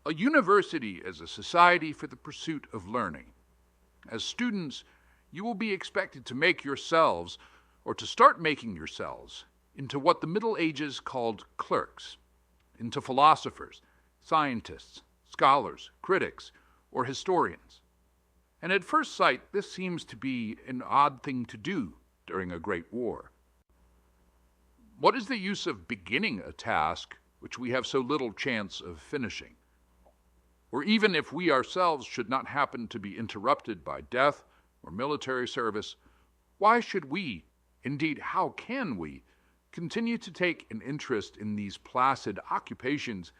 A university is a society for the pursuit of learning. As students, you will be expected to make yourselves, or to start making yourselves, into what the Middle Ages called clerks, into philosophers, scientists, scholars, critics, or historians. And at first sight, this seems to be an odd thing to do during a great war. What is the use of beginning a task which we have so little chance of finishing? Or even if we ourselves should not happen to be interrupted by death or military service, why should we, indeed how can we, continue to take an interest in these placid occupations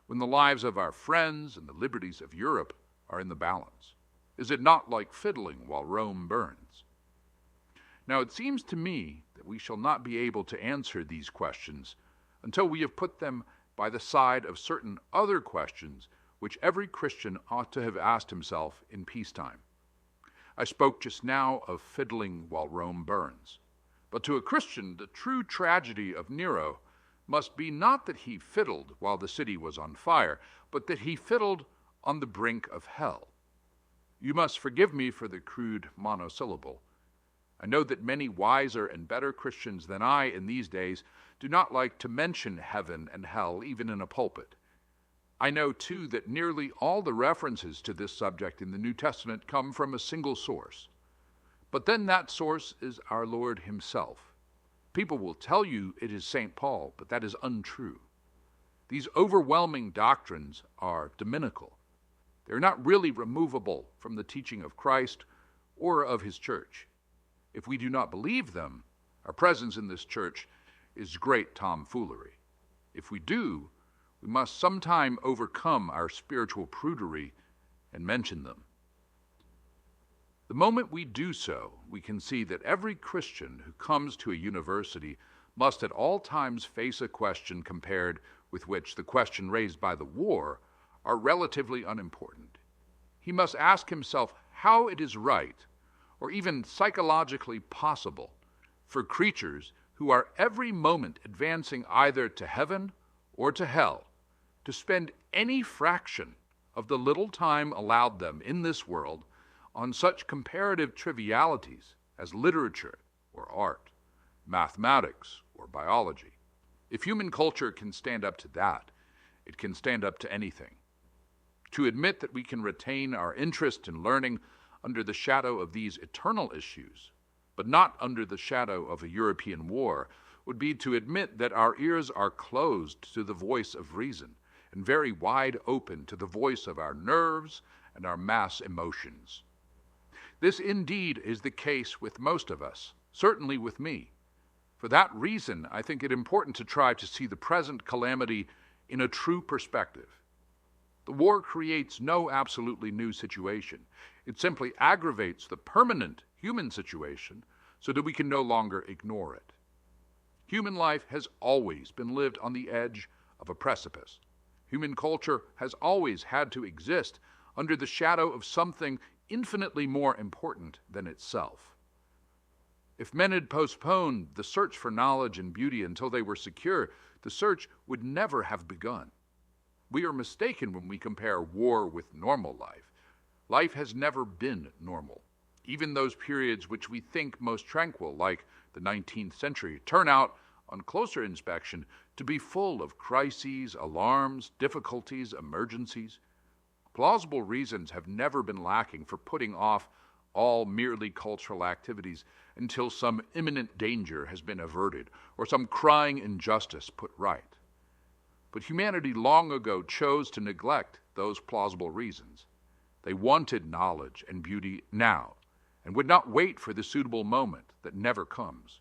when the lives of our friends and the liberties of Europe are in the balance? Is it not like fiddling while Rome burns? Now it seems to me that we shall not be able to answer these questions until we have put them by the side of certain other questions which every Christian ought to have asked himself in peacetime. I spoke just now of fiddling while Rome burns. But to a Christian, the true tragedy of Nero must be not that he fiddled while the city was on fire, but that he fiddled on the brink of hell. You must forgive me for the crude monosyllable. I know that many wiser and better Christians than I in these days do not like to mention heaven and hell even in a pulpit. I know, too, that nearly all the references to this subject in the New Testament come from a single source. But then that source is our Lord himself. People will tell you it is St. Paul, but that is untrue. These overwhelming doctrines are dominical. They're not really removable from the teaching of Christ or of his church. If we do not believe them, our presence in this church is great tomfoolery. If we do, we must sometime overcome our spiritual prudery and mention them. The moment we do so, we can see that every Christian who comes to a university must at all times face a question compared with which the question raised by the war are relatively unimportant. He must ask himself how it is right, or even psychologically possible, for creatures who are every moment advancing either to heaven or to hell, to spend any fraction of the little time allowed them in this world on such comparative trivialities as literature or art, mathematics or biology. If human culture can stand up to that, it can stand up to anything. To admit that we can retain our interest in learning under the shadow of these eternal issues, but not under the shadow of a European war, would be to admit that our ears are closed to the voice of reason and very wide open to the voice of our nerves and our mass emotions. This indeed is the case with most of us, certainly with me. For that reason, I think it important to try to see the present calamity in a true perspective. The war creates no absolutely new situation. It simply aggravates the permanent human situation so that we can no longer ignore it. Human life has always been lived on the edge of a precipice. Human culture has always had to exist under the shadow of something infinitely more important than itself. If men had postponed the search for knowledge and beauty until they were secure, the search would never have begun. We are mistaken when we compare war with normal life. Life has never been normal. Even those periods which we think most tranquil, like the 19th century, turn out, on closer inspection, to be full of crises, alarms, difficulties, emergencies. Plausible reasons have never been lacking for putting off all merely cultural activities until some imminent danger has been averted or some crying injustice put right. But humanity long ago chose to neglect those plausible reasons. They wanted knowledge and beauty now, and would not wait for the suitable moment that never comes.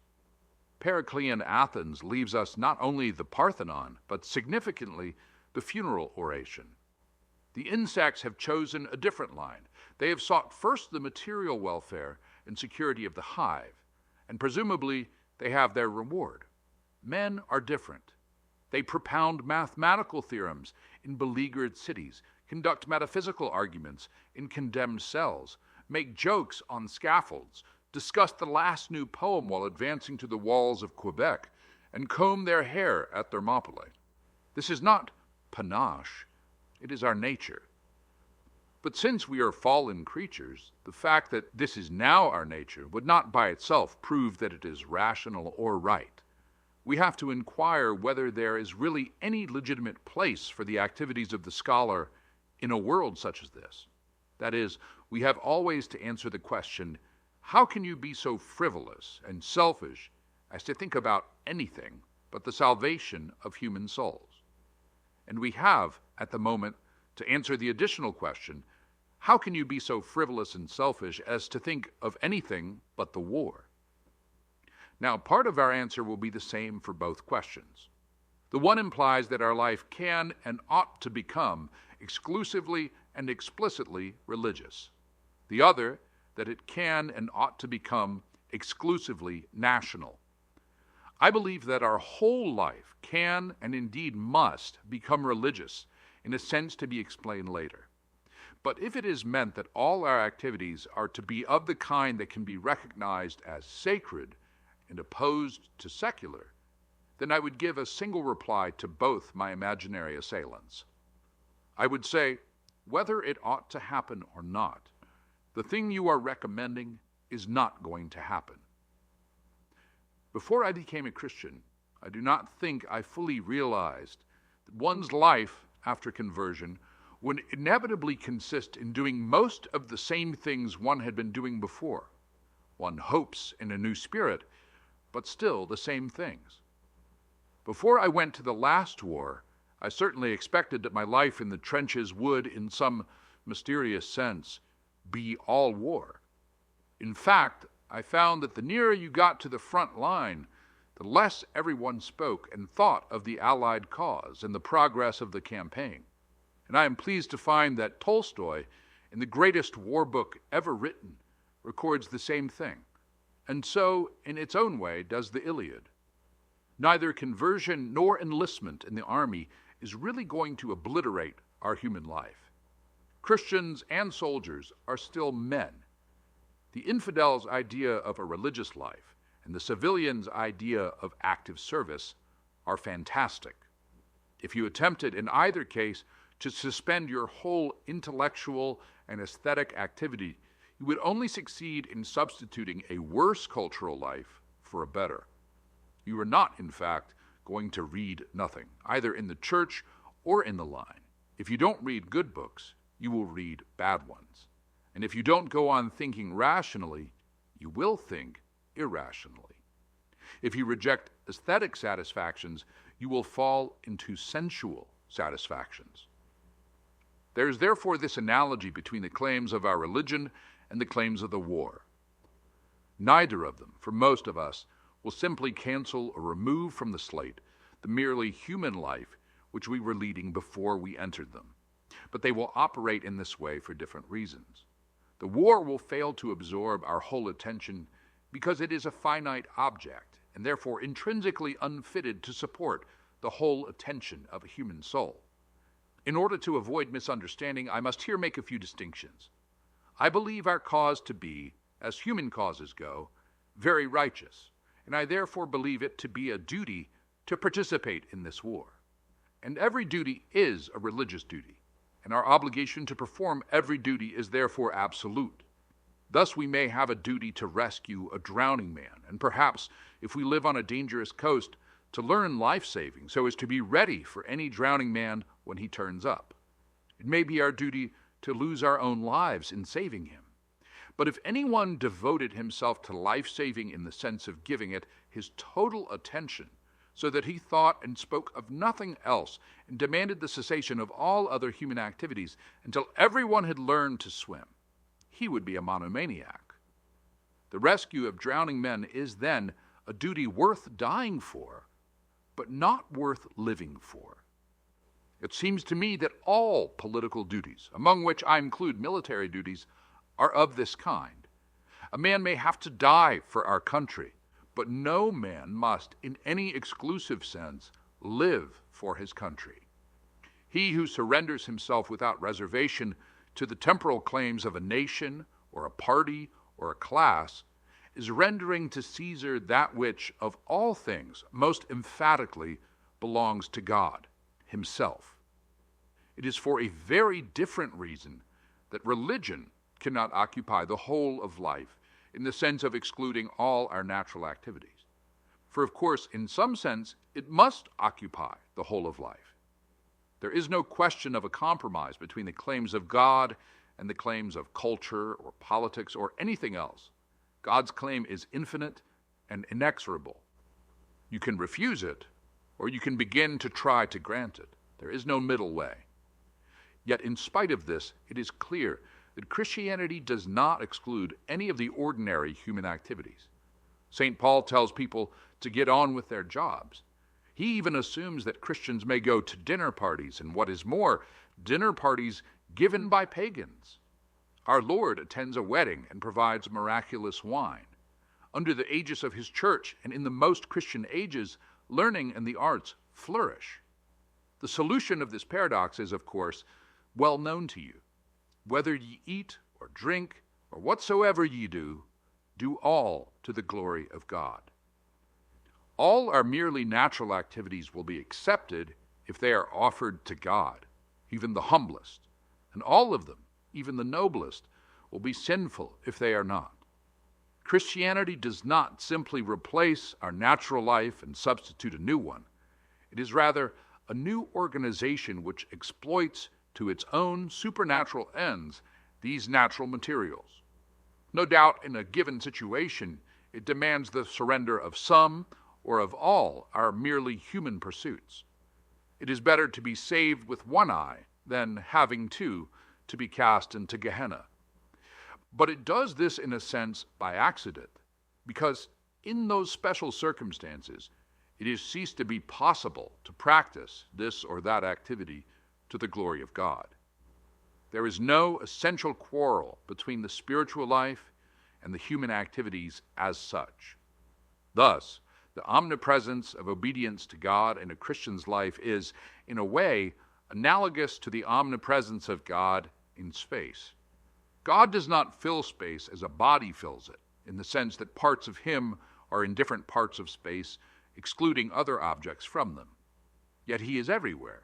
Periclean Athens leaves us not only the Parthenon, but significantly the funeral oration. The insects have chosen a different line. They have sought first the material welfare and security of the hive, and presumably they have their reward. Men are different. They propound mathematical theorems in beleaguered cities, conduct metaphysical arguments in condemned cells, make jokes on scaffolds, discuss the last new poem while advancing to the walls of Quebec, and comb their hair at Thermopylae. This is not panache. It is our nature. But since we are fallen creatures, the fact that this is now our nature would not by itself prove that it is rational or right. We have to inquire whether there is really any legitimate place for the activities of the scholar in a world such as this. That is, we have always to answer the question, how can you be so frivolous and selfish as to think about anything but the salvation of human souls? And we have, at the moment, to answer the additional question, how can you be so frivolous and selfish as to think of anything but the war? Now, part of our answer will be the same for both questions. The one implies that our life can and ought to become exclusively and explicitly religious. The other, that it can and ought to become exclusively national. I believe that our whole life can and indeed must become religious in a sense to be explained later. But if it is meant that all our activities are to be of the kind that can be recognized as sacred and opposed to secular, then I would give a single reply to both my imaginary assailants. I would say, whether it ought to happen or not, the thing you are recommending is not going to happen. Before I became a Christian, I do not think I fully realized that one's life after conversion would inevitably consist in doing most of the same things one had been doing before. One hopes in a new spirit, but still the same things. Before I went to the last war, I certainly expected that my life in the trenches would, in some mysterious sense, be all war. In fact, I found that the nearer you got to the front line, the less everyone spoke and thought of the Allied cause and the progress of the campaign. And I am pleased to find that Tolstoy, in the greatest war book ever written, records the same thing. And so, in its own way, does the Iliad. Neither conversion nor enlistment in the army is really going to obliterate our human life. Christians and soldiers are still men. The infidel's idea of a religious life and the civilian's idea of active service are fantastic. If you attempted in either case to suspend your whole intellectual and aesthetic activity, you would only succeed in substituting a worse cultural life for a better. You are not, in fact, going to read nothing, either in the church or in the line. If you don't read good books, you will read bad ones. And if you don't go on thinking rationally, you will think irrationally. If you reject aesthetic satisfactions, you will fall into sensual satisfactions. There is therefore this analogy between the claims of our religion and the claims of the war. Neither of them, for most of us, will simply cancel or remove from the slate the merely human life which we were leading before we entered them. But they will operate in this way for different reasons. The war will fail to absorb our whole attention because it is a finite object and therefore intrinsically unfitted to support the whole attention of a human soul. In order to avoid misunderstanding, I must here make a few distinctions. I believe our cause to be, as human causes go, very righteous, and I therefore believe it to be a duty to participate in this war. And every duty is a religious duty, and our obligation to perform every duty is therefore absolute. Thus we may have a duty to rescue a drowning man, and perhaps, if we live on a dangerous coast, to learn life-saving so as to be ready for any drowning man when he turns up. It may be our duty to lose our own lives in saving him. But if anyone devoted himself to life-saving in the sense of giving it his total attention, so that he thought and spoke of nothing else and demanded the cessation of all other human activities until everyone had learned to swim, he would be a monomaniac. The rescue of drowning men is then a duty worth dying for, but not worth living for. It seems to me that all political duties, among which I include military duties, are of this kind. A man may have to die for our country, but no man must, in any exclusive sense, live for his country. He who surrenders himself without reservation to the temporal claims of a nation, or a party, or a class, is rendering to Caesar that which, of all things, most emphatically belongs to God, himself. It is for a very different reason that religion cannot occupy the whole of life in the sense of excluding all our natural activities. For of course, in some sense, it must occupy the whole of life. There is no question of a compromise between the claims of God and the claims of culture or politics or anything else. God's claim is infinite and inexorable. You can refuse it, or you can begin to try to grant it. There is no middle way. Yet in spite of this, it is clear that Christianity does not exclude any of the ordinary human activities. St. Paul tells people to get on with their jobs. He even assumes that Christians may go to dinner parties, and what is more, dinner parties given by pagans. Our Lord attends a wedding and provides miraculous wine. Under the aegis of his church and in the most Christian ages, learning and the arts flourish. The solution of this paradox is, of course, well known to you. Whether ye eat or drink or whatsoever ye do, do all to the glory of God. All our merely natural activities will be accepted if they are offered to God, even the humblest, and all of them, even the noblest, will be sinful if they are not. Christianity does not simply replace our natural life and substitute a new one. It is rather a new organization which exploits to its own supernatural ends these natural materials. No doubt in a given situation it demands the surrender of some or of all our merely human pursuits. It is better to be saved with one eye than having two to be cast into Gehenna. But it does this in a sense by accident, because in those special circumstances it has ceased to be possible to practice this or that activity to the glory of God. There is no essential quarrel between the spiritual life and the human activities as such. Thus, the omnipresence of obedience to God in a Christian's life is, in a way, analogous to the omnipresence of God in space. God does not fill space as a body fills it, in the sense that parts of him are in different parts of space, excluding other objects from them. Yet he is everywhere,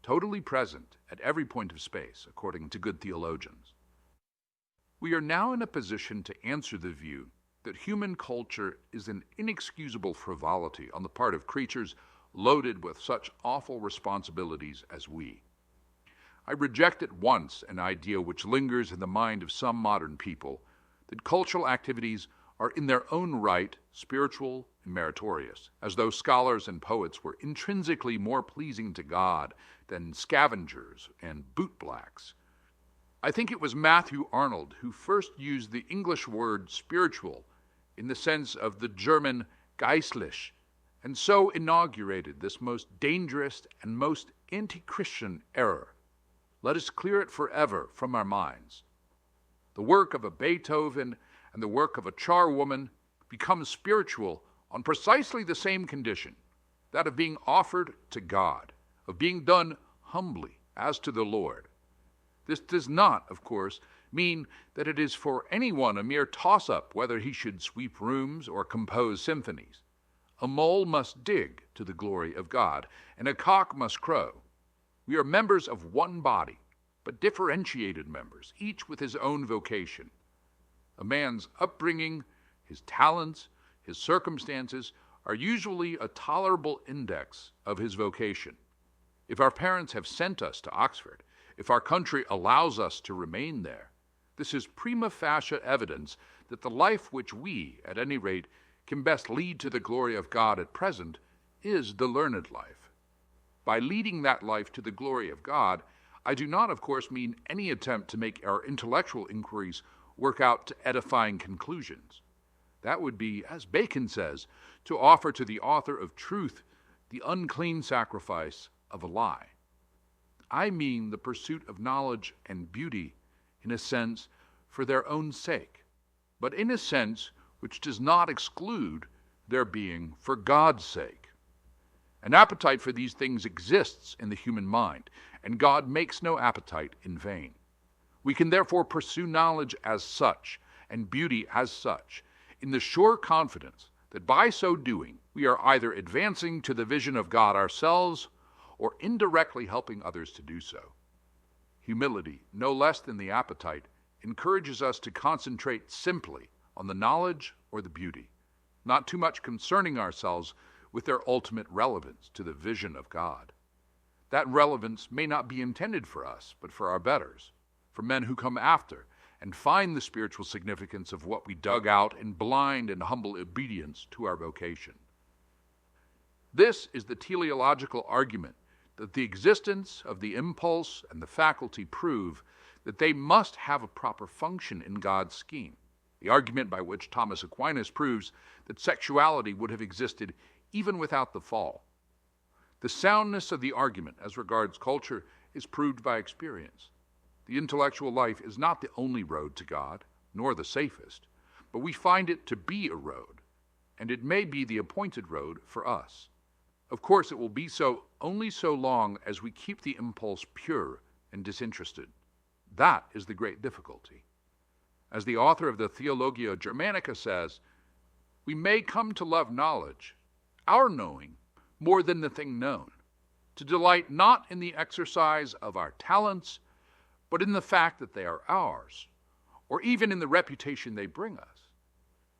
totally present at every point of space, according to good theologians. We are now in a position to answer the view that human culture is an inexcusable frivolity on the part of creatures loaded with such awful responsibilities as we. I reject at once an idea which lingers in the mind of some modern people, that cultural activities are in their own right spiritual and meritorious, as though scholars and poets were intrinsically more pleasing to God than scavengers and bootblacks. I think it was Matthew Arnold who first used the English word spiritual in the sense of the German geistlich, and so inaugurated this most dangerous and most anti-Christian error. Let us clear it forever from our minds. The work of a Beethoven and the work of a charwoman becomes spiritual on precisely the same condition, that of being offered to God, of being done humbly as to the Lord. This does not, of course, mean that it is for anyone a mere toss-up whether he should sweep rooms or compose symphonies. A mole must dig to the glory of God, and a cock must crow. We are members of one body, but differentiated members, each with his own vocation. A man's upbringing, his talents, his circumstances are usually a tolerable index of his vocation. If our parents have sent us to Oxford, if our country allows us to remain there, this is prima facie evidence that the life which we, at any rate, can best lead to the glory of God at present is the learned life. By leading that life to the glory of God, I do not, of course, mean any attempt to make our intellectual inquiries work out to edifying conclusions. That would be, as Bacon says, to offer to the author of truth the unclean sacrifice of a lie. I mean the pursuit of knowledge and beauty, in a sense, for their own sake, but in a sense which does not exclude their being for God's sake. An appetite for these things exists in the human mind, and God makes no appetite in vain. We can therefore pursue knowledge as such, and beauty as such, in the sure confidence that by so doing we are either advancing to the vision of God ourselves, or indirectly helping others to do so. Humility, no less than the appetite, encourages us to concentrate simply on the knowledge or the beauty, not too much concerning ourselves with their ultimate relevance to the vision of God. That relevance may not be intended for us, but for our betters, for men who come after and find the spiritual significance of what we dug out in blind and humble obedience to our vocation. This is the teleological argument that the existence of the impulse and the faculty prove that they must have a proper function in God's scheme, the argument by which Thomas Aquinas proves that sexuality would have existed even without the fall. The soundness of the argument as regards culture is proved by experience. The intellectual life is not the only road to God, nor the safest, but we find it to be a road, and it may be the appointed road for us. Of course, it will be so only so long as we keep the impulse pure and disinterested. That is the great difficulty. As the author of the Theologia Germanica says, we may come to love knowledge, our knowing, more than the thing known, to delight not in the exercise of our talents, but in the fact that they are ours, or even in the reputation they bring us.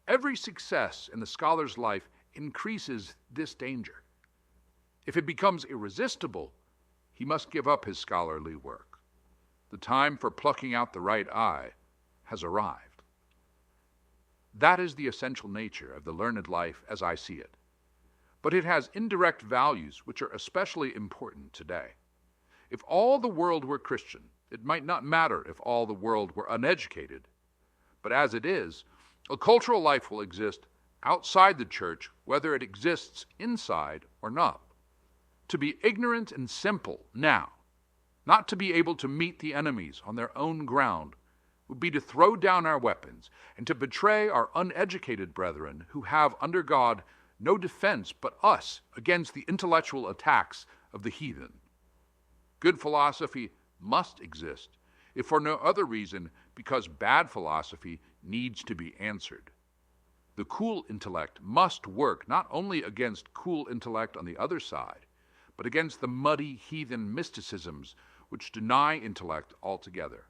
Every success in the scholar's life increases this danger. If it becomes irresistible, he must give up his scholarly work. The time for plucking out the right eye has arrived. That is the essential nature of the learned life as I see it. But it has indirect values which are especially important today. If all the world were Christian, it might not matter if all the world were uneducated. But as it is, a cultural life will exist outside the church whether it exists inside or not. To be ignorant and simple now, not to be able to meet the enemies on their own ground, would be to throw down our weapons and to betray our uneducated brethren who have under God no defense but us against the intellectual attacks of the heathen. Good philosophy must exist, if for no other reason because bad philosophy needs to be answered. The cool intellect must work not only against cool intellect on the other side, but against the muddy heathen mysticisms which deny intellect altogether.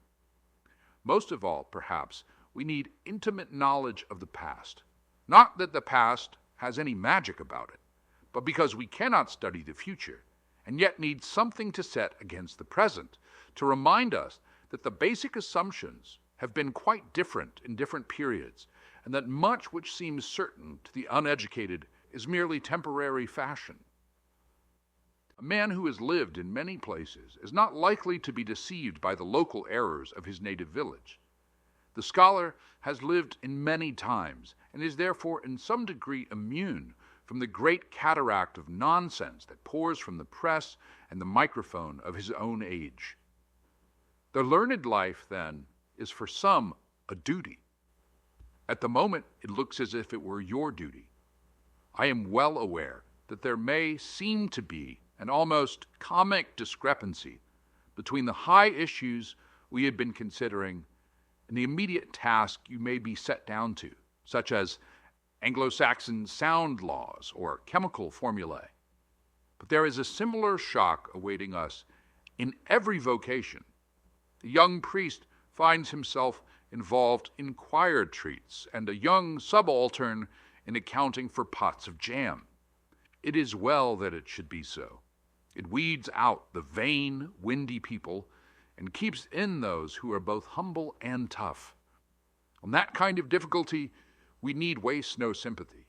Most of all, perhaps, we need intimate knowledge of the past. Not that the past has any magic about it, but because we cannot study the future, and yet need something to set against the present, to remind us that the basic assumptions have been quite different in different periods, and that much which seems certain to the uneducated is merely temporary fashion. A man who has lived in many places is not likely to be deceived by the local errors of his native village. The scholar has lived in many times and is therefore in some degree immune from the great cataract of nonsense that pours from the press and the microphone of his own age. The learned life, then, is for some a duty. At the moment, it looks as if it were your duty. I am well aware that there may seem to be an almost comic discrepancy between the high issues we have been considering and the immediate task you may be set down to, such as Anglo-Saxon sound laws or chemical formulae. But there is a similar shock awaiting us in every vocation. The young priest finds himself involved in choir treats, and a young subaltern in accounting for pots of jam. It is well that it should be so. It weeds out the vain, windy people and keeps in those who are both humble and tough. On that kind of difficulty, we need waste no sympathy.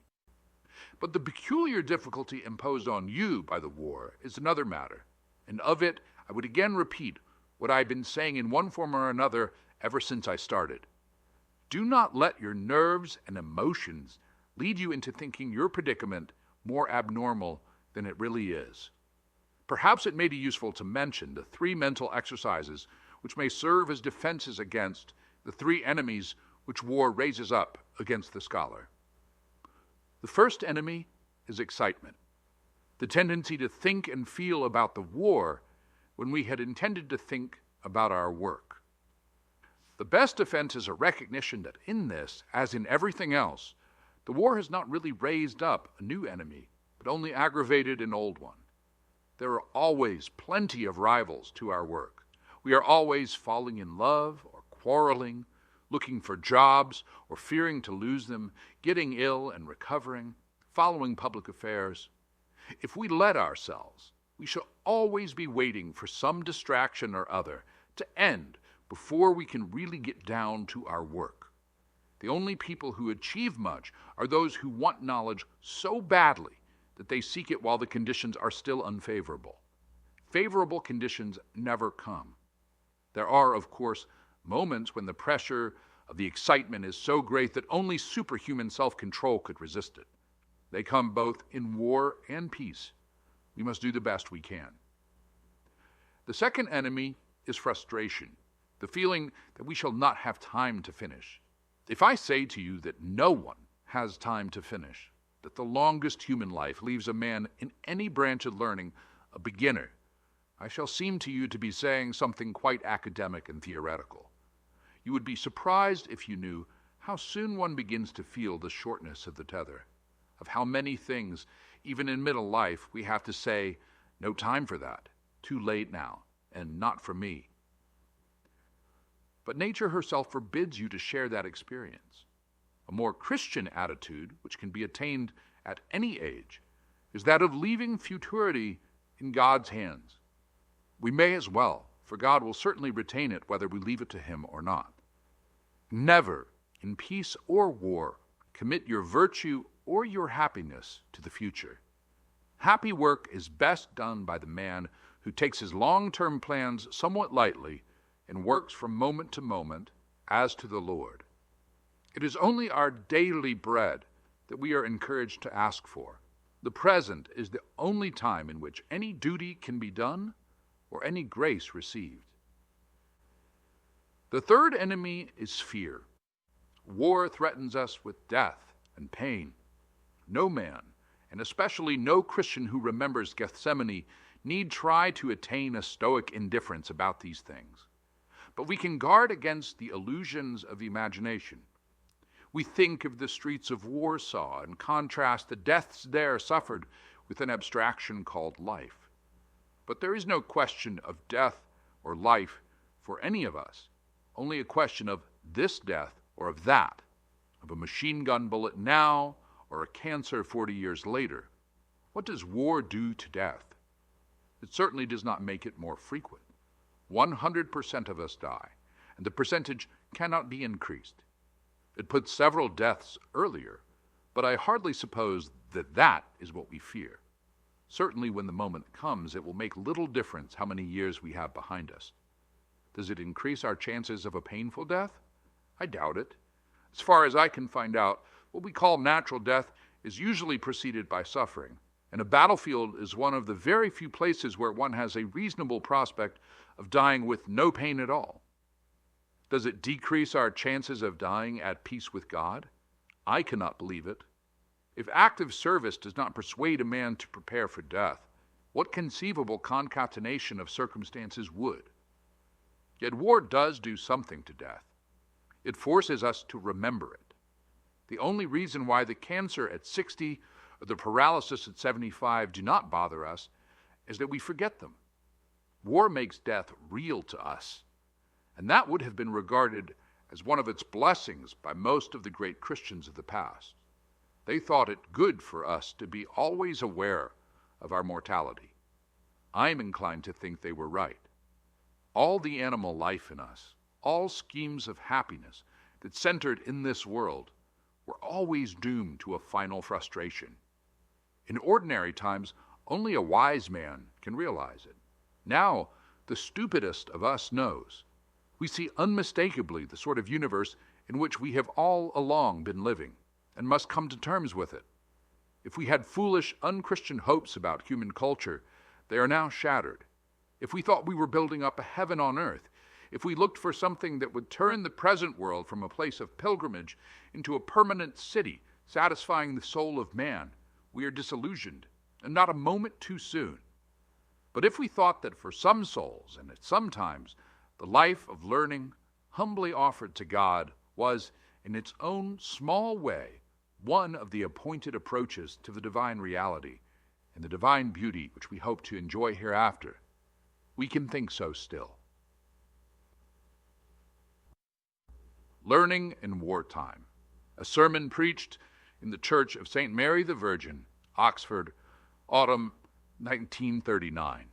But the peculiar difficulty imposed on you by the war is another matter, and of it I would again repeat what I have been saying in one form or another ever since I started. Do not let your nerves and emotions lead you into thinking your predicament more abnormal than it really is. Perhaps it may be useful to mention the 3 mental exercises which may serve as defenses against the 3 enemies which war raises up against the scholar. The first enemy is excitement, the tendency to think and feel about the war when we had intended to think about our work. The best defense is a recognition that in this, as in everything else, the war has not really raised up a new enemy, but only aggravated an old one. There are always plenty of rivals to our work. We are always falling in love or quarreling, looking for jobs or fearing to lose them, getting ill and recovering, following public affairs. If we let ourselves, we shall always be waiting for some distraction or other to end before we can really get down to our work. The only people who achieve much are those who want knowledge so badly that they seek it while the conditions are still unfavorable. Favorable conditions never come. There are, of course, moments when the pressure of the excitement is so great that only superhuman self-control could resist it. They come both in war and peace. We must do the best we can. The second enemy is frustration, the feeling that we shall not have time to finish. If I say to you that no one has time to finish, that the longest human life leaves a man in any branch of learning a beginner, I shall seem to you to be saying something quite academic and theoretical. You would be surprised if you knew how soon one begins to feel the shortness of the tether, of how many things, even in middle life, we have to say, no time for that, too late now, and not for me. But nature herself forbids you to share that experience. A more Christian attitude, which can be attained at any age, is that of leaving futurity in God's hands. We may as well, for God will certainly retain it whether we leave it to Him or not. Never, in peace or war, commit your virtue or your happiness to the future. Happy work is best done by the man who takes his long-term plans somewhat lightly and works from moment to moment as to the Lord. It is only our daily bread that we are encouraged to ask for. The present is the only time in which any duty can be done or any grace received. The third enemy is fear. War threatens us with death and pain. No man, and especially no Christian who remembers Gethsemane, need try to attain a stoic indifference about these things. But we can guard against the illusions of the imagination. We think of the streets of Warsaw and contrast the deaths there suffered with an abstraction called life. But there is no question of death or life for any of us, only a question of this death or of that, of a machine gun bullet now or a cancer 40 years later. What does war do to death? It certainly does not make it more frequent. 100% of us die, and the percentage cannot be increased. It puts several deaths earlier, but I hardly suppose that that is what we fear. Certainly when the moment comes, it will make little difference how many years we have behind us. Does it increase our chances of a painful death? I doubt it. As far as I can find out, what we call natural death is usually preceded by suffering, and a battlefield is one of the very few places where one has a reasonable prospect of dying with no pain at all. Does it decrease our chances of dying at peace with God? I cannot believe it. If active service does not persuade a man to prepare for death, what conceivable concatenation of circumstances would? Yet war does do something to death. It forces us to remember it. The only reason why the cancer at 60 or the paralysis at 75 do not bother us is that we forget them. War makes death real to us, and that would have been regarded as one of its blessings by most of the great Christians of the past. They thought it good for us to be always aware of our mortality. I'm inclined to think they were right. All the animal life in us, all schemes of happiness that centered in this world, were always doomed to a final frustration. In ordinary times, only a wise man can realize it. Now, the stupidest of us knows. We see unmistakably the sort of universe in which we have all along been living, and must come to terms with it. If we had foolish, unchristian hopes about human culture, they are now shattered. If we thought we were building up a heaven on earth, if we looked for something that would turn the present world from a place of pilgrimage into a permanent city, satisfying the soul of man, we are disillusioned, and not a moment too soon. But if we thought that for some souls, and at some times, the life of learning, humbly offered to God, was, in its own small way, one of the appointed approaches to the divine reality and the divine beauty which we hope to enjoy hereafter, we can think so still. Learning in Wartime, a sermon preached in the Church of St. Mary the Virgin, Oxford, autumn 1939.